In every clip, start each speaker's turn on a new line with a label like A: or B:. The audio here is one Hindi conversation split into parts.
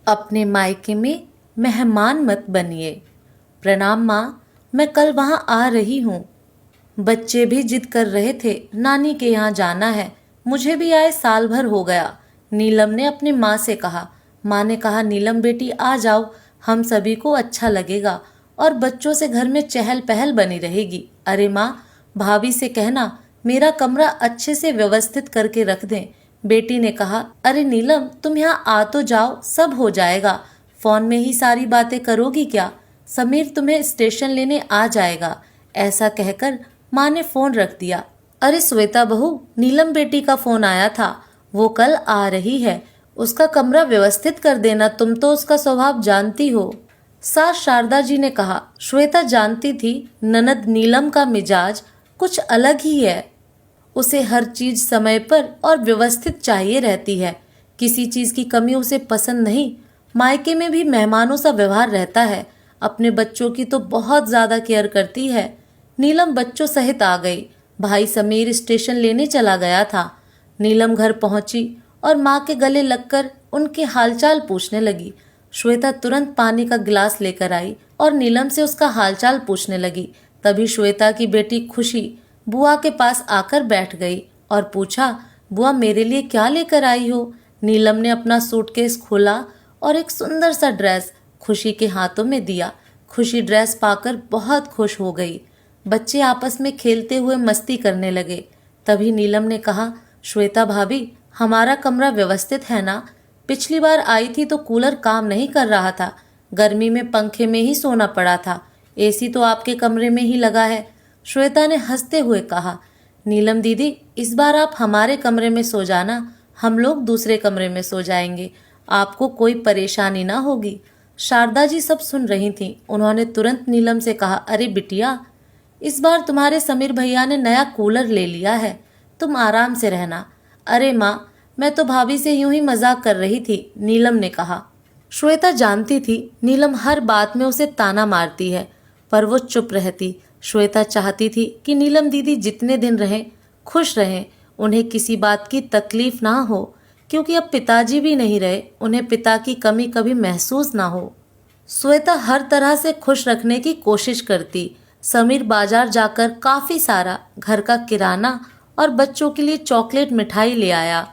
A: अपने मायके में मेहमान मत बनिए। प्रणाम माँ, मैं कल वहाँ आ रही हूँ। बच्चे भी जिद कर रहे थे, नानी के यहाँ जाना है। मुझे भी आए साल भर हो गया। नीलम ने अपनी माँ से कहा। माँ ने कहा, नीलम बेटी आ जाओ, हम सभी को अच्छा लगेगा और बच्चों से घर में चहल पहल बनी रहेगी। अरे माँ, भाभी से कहना मेरा कमरा अच्छे से व्यवस्थित करके रख दें। बेटी ने कहा, अरे नीलम, तुम यहाँ आ तो जाओ, सब हो जाएगा। फोन में ही सारी बातें करोगी क्या? समीर तुम्हें स्टेशन लेने आ जाएगा। ऐसा कहकर माँ ने फोन रख दिया। अरे श्वेता बहू, नीलम बेटी का फोन आया था, वो कल आ रही है। उसका कमरा व्यवस्थित कर देना, तुम तो उसका स्वभाव जानती हो। सास शारदा जी ने कहा। श्वेता जानती थी ननद नीलम का मिजाज कुछ अलग ही है। उसे हर चीज समय पर और व्यवस्थित चाहिए रहती है। किसी चीज की कमी उसे पसंद नहीं। मायके में भी मेहमानों सा व्यवहार रहता है। अपने बच्चों की तो बहुत ज्यादा केयर करती है। नीलम बच्चों सहित आ गई। भाई समीर स्टेशन लेने चला गया था। नीलम घर पहुंची और माँ के गले लगकर उनके हालचाल पूछने लगी। श्वेता तुरंत पानी का गिलास लेकर आई और नीलम से उसका हालचाल पूछने लगी। तभी श्वेता की बेटी खुशी बुआ के पास आकर बैठ गई और पूछा, बुआ मेरे लिए क्या लेकर आई हो? नीलम ने अपना सूटकेस खोला और एक सुंदर सा ड्रेस खुशी के हाथों में दिया। खुशी ड्रेस पाकर बहुत खुश हो गई। बच्चे आपस में खेलते हुए मस्ती करने लगे। तभी नीलम ने कहा, श्वेता भाभी, हमारा कमरा व्यवस्थित है ना? पिछली बार आई थी तो कूलर काम नहीं कर रहा था। गर्मी में पंखे में ही सोना पड़ा था। एसी तो आपके कमरे में ही लगा है। श्वेता ने हंसते हुए कहा। नीलम दीदी, इस बार आप हमारे कमरे में सो जाना, हम लोग दूसरे कमरे में सो जाएंगे। आपको कोई परेशानी ना होगी। शारदा जी सब सुन रही थीं। उन्होंने तुरंत नीलम से कहा, अरे बिटिया, इस बार तुम्हारे समीर भैया ने नया कूलर ले लिया है, तुम आराम से रहना। अरे माँ, मैं तो भाभी से यूं ही मजाक कर रही थी, नीलम ने कहा। श्वेता जानती थी नीलम हर बात में उसे ताना मारती है, पर वो चुप रहती। श्वेता चाहती थी कि नीलम दीदी जितने दिन रहें खुश रहें, उन्हें किसी बात की तकलीफ ना हो, क्योंकि अब पिताजी भी नहीं रहे, उन्हें पिता की कमी कभी महसूस ना हो। श्वेता हर तरह से खुश रखने की कोशिश करती। समीर बाजार जाकर काफी सारा घर का किराना और बच्चों के लिए चॉकलेट मिठाई ले आया।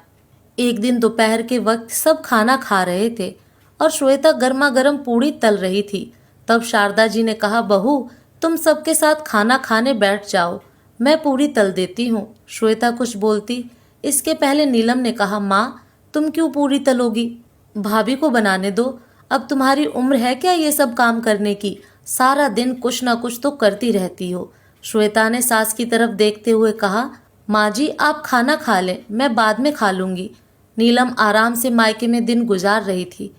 A: एक दिन दोपहर के वक्त सब खाना खा रहे थे और श्वेता गर्मा गर्म पूड़ी तल रही थी। तब शारदा जी ने कहा, बहू, तुम सबके साथ खाना खाने बैठ जाओ, मैं पूड़ी तल देती हूँ। श्वेता कुछ बोलती इसके पहले नीलम ने कहा, माँ, तुम क्यों पूड़ी तलोगी? भाभी को बनाने दो। अब तुम्हारी उम्र है क्या ये सब काम करने की? सारा दिन कुछ ना कुछ तो करती रहती हो। श्वेता ने सास की तरफ देखते हुए कहा, माँ जी, आप खाना खा लें, मैं बाद में खा लूंगी। नीलम आराम से मायके में दिन गुजार रही थी।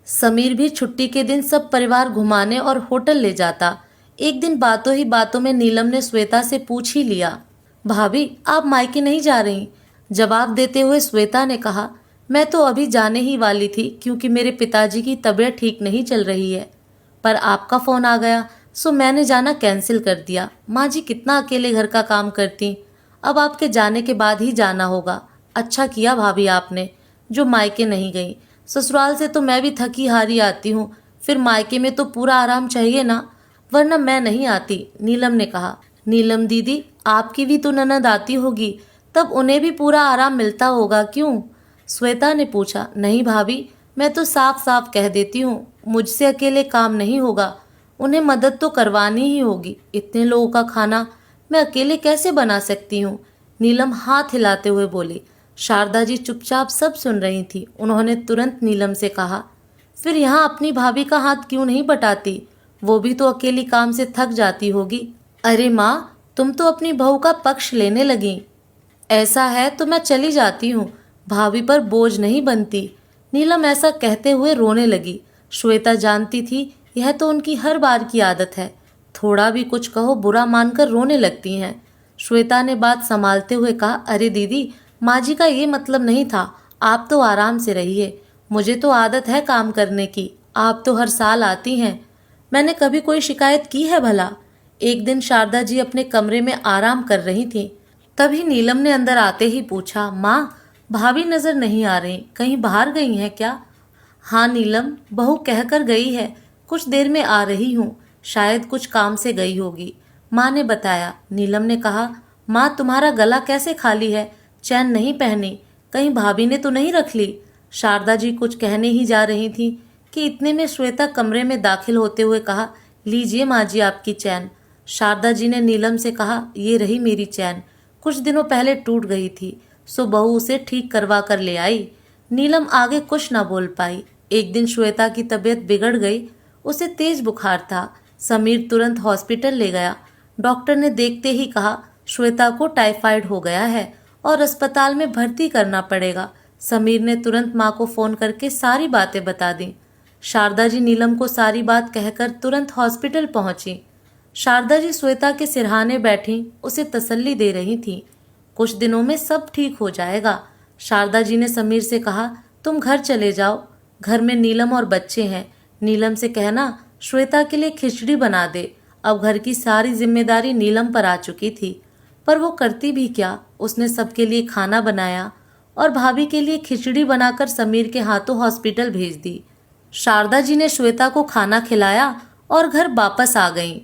A: समीर भी छुट्टी के दिन सब परिवार घुमाने और होटल ले जाता। एक दिन बातों ही बातों में नीलम ने श्वेता से पूछ ही लिया, भाभी, आप मायके नहीं जा रही? जवाब देते हुए श्वेता ने कहा, मैं तो अभी जाने ही वाली थी, क्योंकि मेरे पिताजी की तबीयत ठीक नहीं चल रही है, पर आपका फोन आ गया सो मैंने जाना कैंसिल कर दिया। माँ जी कितना अकेले घर का काम करती, अब आपके जाने के बाद ही जाना होगा। अच्छा किया भाभी आपने जो मायके नहीं गई। ससुराल से तो मैं भी थकी हारी आती हूँ, फिर मायके में तो पूरा आराम चाहिए ना, वरना मैं नहीं आती। नीलम ने कहा। नीलम दीदी, आपकी भी तो ननद आती होगी, तब उन्हें भी पूरा आराम मिलता होगा, क्यों? श्वेता ने पूछा। नहीं भाभी, मैं तो साफ साफ कह देती हूँ, मुझसे अकेले काम नहीं होगा, उन्हें मदद तो करवानी ही होगी। इतने लोगों का खाना मैं अकेले कैसे बना सकती हूँ? नीलम हाथ हिलाते हुए बोली। शारदा जी चुपचाप सब सुन रही थी। उन्होंने तुरंत नीलम से कहा, फिर यहाँ अपनी भाभी का हाथ क्यों नहीं बटाती? वो भी तो अकेली काम से थक जाती होगी। अरे माँ, तुम तो अपनी बहू का पक्ष लेने लगी। ऐसा है तो मैं चली जाती हूँ, भाभी पर बोझ नहीं बनती। नीलम ऐसा कहते हुए रोने लगी। श्वेता जानती थी यह तो उनकी हर बार की आदत है, थोड़ा भी कुछ कहो बुरा मानकर रोने लगती हैं। श्वेता ने बात संभालते हुए कहा, अरे दीदी, माँ जी का ये मतलब नहीं था, आप तो आराम से रहिए, मुझे तो आदत है काम करने की, आप तो हर साल आती हैं, मैंने कभी कोई शिकायत की है भला? एक दिन शारदा जी अपने कमरे में आराम कर रही थीं, तभी नीलम ने अंदर आते ही पूछा, माँ, भाभी नजर नहीं आ रही, कहीं बाहर गई हैं क्या? हाँ नीलम, बहू कहकर गई है, कुछ देर में आ रही हूँ, शायद कुछ काम से गई होगी, माँ ने बताया। नीलम ने कहा, माँ तुम्हारा गला कैसे खाली है, चैन नहीं पहनी, कहीं भाभी ने तो नहीं रख ली। शारदा जी कुछ कहने ही जा रही थी कि इतने में श्वेता कमरे में दाखिल होते हुए कहा, लीजिए माँ जी आपकी चैन। शारदा जी ने नीलम से कहा, ये रही मेरी चैन, कुछ दिनों पहले टूट गई थी, सो बहू उसे ठीक करवा कर ले आई। नीलम आगे कुछ ना बोल पाई। एक दिन श्वेता की तबीयत बिगड़ गई, उसे तेज बुखार था। समीर तुरंत हॉस्पिटल ले गया। डॉक्टर ने देखते ही कहा, श्वेता को टाइफाइड हो गया है और अस्पताल में भर्ती करना पड़ेगा। समीर ने तुरंत माँ को फोन करके सारी बातें बता दी। शारदा जी नीलम को सारी बात कहकर तुरंत हॉस्पिटल पहुंची। शारदा जी श्वेता के सिरहाने बैठी उसे तसल्ली दे रही थी। कुछ दिनों में सब ठीक हो जाएगा। शारदा जी ने समीर से कहा, तुम घर चले जाओ, घर में नीलम और बच्चे हैं, नीलम से कहना श्वेता के लिए खिचड़ी बना दे। अब घर की सारी जिम्मेदारी नीलम पर आ चुकी थी, पर वो करती भी क्या। उसने सबके लिए खाना बनाया और भाभी के लिए खिचड़ी बनाकर समीर के हाथों हॉस्पिटल भेज दी। शारदा जी ने श्वेता को खाना खिलाया और घर वापस आ गईं।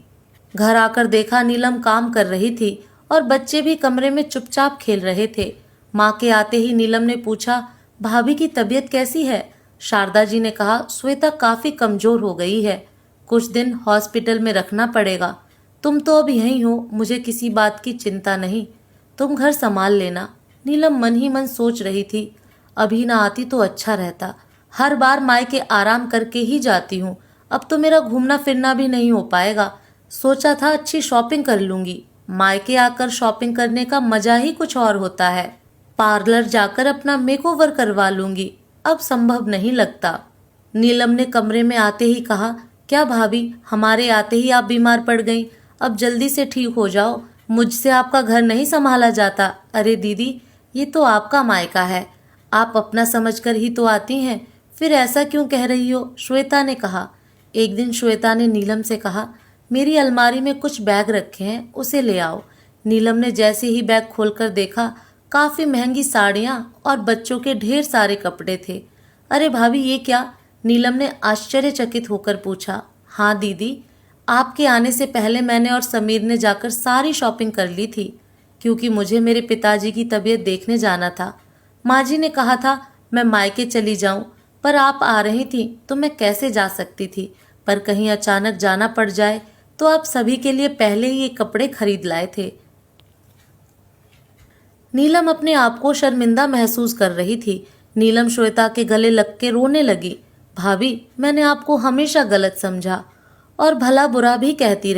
A: घर आकर देखा नीलम काम कर रही थी और बच्चे भी कमरे में चुपचाप खेल रहे थे। माँ के आते ही नीलम ने पूछा, भाभी की तबीयत कैसी है? शारदा जी ने कहा, श्वेता काफी कमजोर हो गई है, कुछ दिन हॉस्पिटल में रखना पड़ेगा। तुम तो अब यहीं हो, मुझे किसी बात की चिंता नहीं, तुम घर संभाल लेना। नीलम मन ही मन सोच रही थी, अभी ना आती तो अच्छा रहता, हर बार मायके आराम करके ही जाती हूँ, अब तो मेरा घूमना फिरना भी नहीं हो पाएगा। सोचा था अच्छी शॉपिंग कर लूंगी, मायके आकर शॉपिंग करने का मजा ही कुछ और होता है। पार्लर जाकर अपना मेकओवर करवा लूंगी, अब संभव नहीं लगता। नीलम ने कमरे में आते ही कहा, क्या भाभी, हमारे आते ही आप बीमार पड़ गईं, अब जल्दी से ठीक हो जाओ, मुझसे आपका घर नहीं संभाला जाता। अरे दीदी, ये तो आपका मायका है, आप अपना समझकर ही तो आती हैं, फिर ऐसा क्यों कह रही हो? श्वेता ने कहा। एक दिन श्वेता ने नीलम से कहा, मेरी अलमारी में कुछ बैग रखे हैं, उसे ले आओ। नीलम ने जैसे ही बैग खोलकर देखा, काफी महंगी साड़ियाँ और बच्चों के ढेर सारे कपड़े थे। अरे भाभी, ये क्या? नीलम ने आश्चर्यचकित होकर पूछा। हाँ दीदी, आपके आने से पहले मैंने और समीर ने जाकर सारी शॉपिंग कर ली थी, क्योंकि मुझे मेरे पिताजी की तबीयत देखने जाना था। माँ जी ने कहा था मैं मायके चली जाऊं, पर आप आ रही थी तो मैं कैसे जा सकती थी, पर कहीं अचानक जाना पड़ जाए तो आप सभी के लिए पहले ही ये कपड़े खरीद लाए थे। नीलम अपने आप को शर्मिंदा महसूस कर रही थी। नीलम श्वेता के गले लग के रोने लगी। भाभी, मैंने आपको हमेशा गलत समझा और भला बुरा भी कहती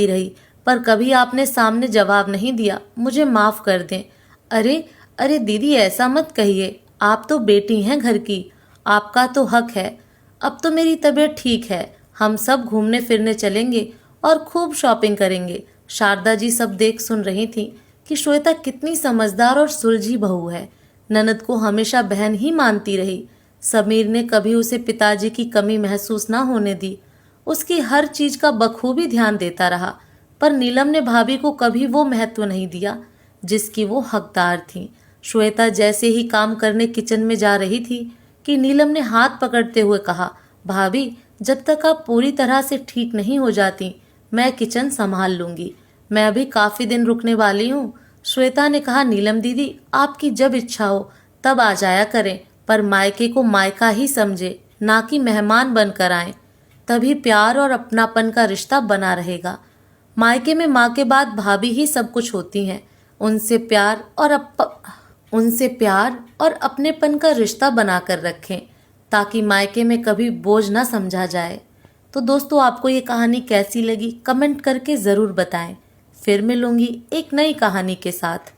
A: रही, पर कभी आपने सामने जवाब नहीं दिया, मुझे माफ कर दें। अरे अरे दीदी, ऐसा मत कहिए, आप तो बेटी हैं घर की, आपका तो हक है। अब तो मेरी तबीयत ठीक है, हम सब घूमने फिरने चलेंगे और खूब शॉपिंग करेंगे। शारदा जी सब देख सुन रही थी कि श्वेता कितनी समझदार और सुलझी बहू है। ननद को हमेशा बहन ही मानती रही। समीर ने कभी उसे पिताजी की कमी महसूस ना होने दी, उसकी हर चीज का बखूबी ध्यान देता रहा, पर नीलम ने भाभी को कभी वो महत्व नहीं दिया जिसकी वो हकदार थी। श्वेता जैसे ही काम करने किचन में जा रही थी कि नीलम ने हाथ पकड़ते हुए कहा, भाभी, जब तक आप पूरी तरह से ठीक नहीं हो जाती, मैं किचन संभाल लूंगी, मैं अभी काफी दिन रुकने वाली हूँ। श्वेता ने कहा, नीलम दीदी, आपकी जब इच्छा हो तब आ जाया करें, पर मायके को मायका ही समझे, ना कि मेहमान बनकर आए, तभी प्यार और अपनापन का रिश्ता बना रहेगा। मायके में माँ के बाद भाभी ही सब कुछ होती हैं, उनसे प्यार और अपनेपन का रिश्ता बनाकर रखें, ताकि मायके में कभी बोझ ना समझा जाए। तो दोस्तों, आपको ये कहानी कैसी लगी कमेंट करके ज़रूर बताएं। फिर मिलूंगी एक नई कहानी के साथ।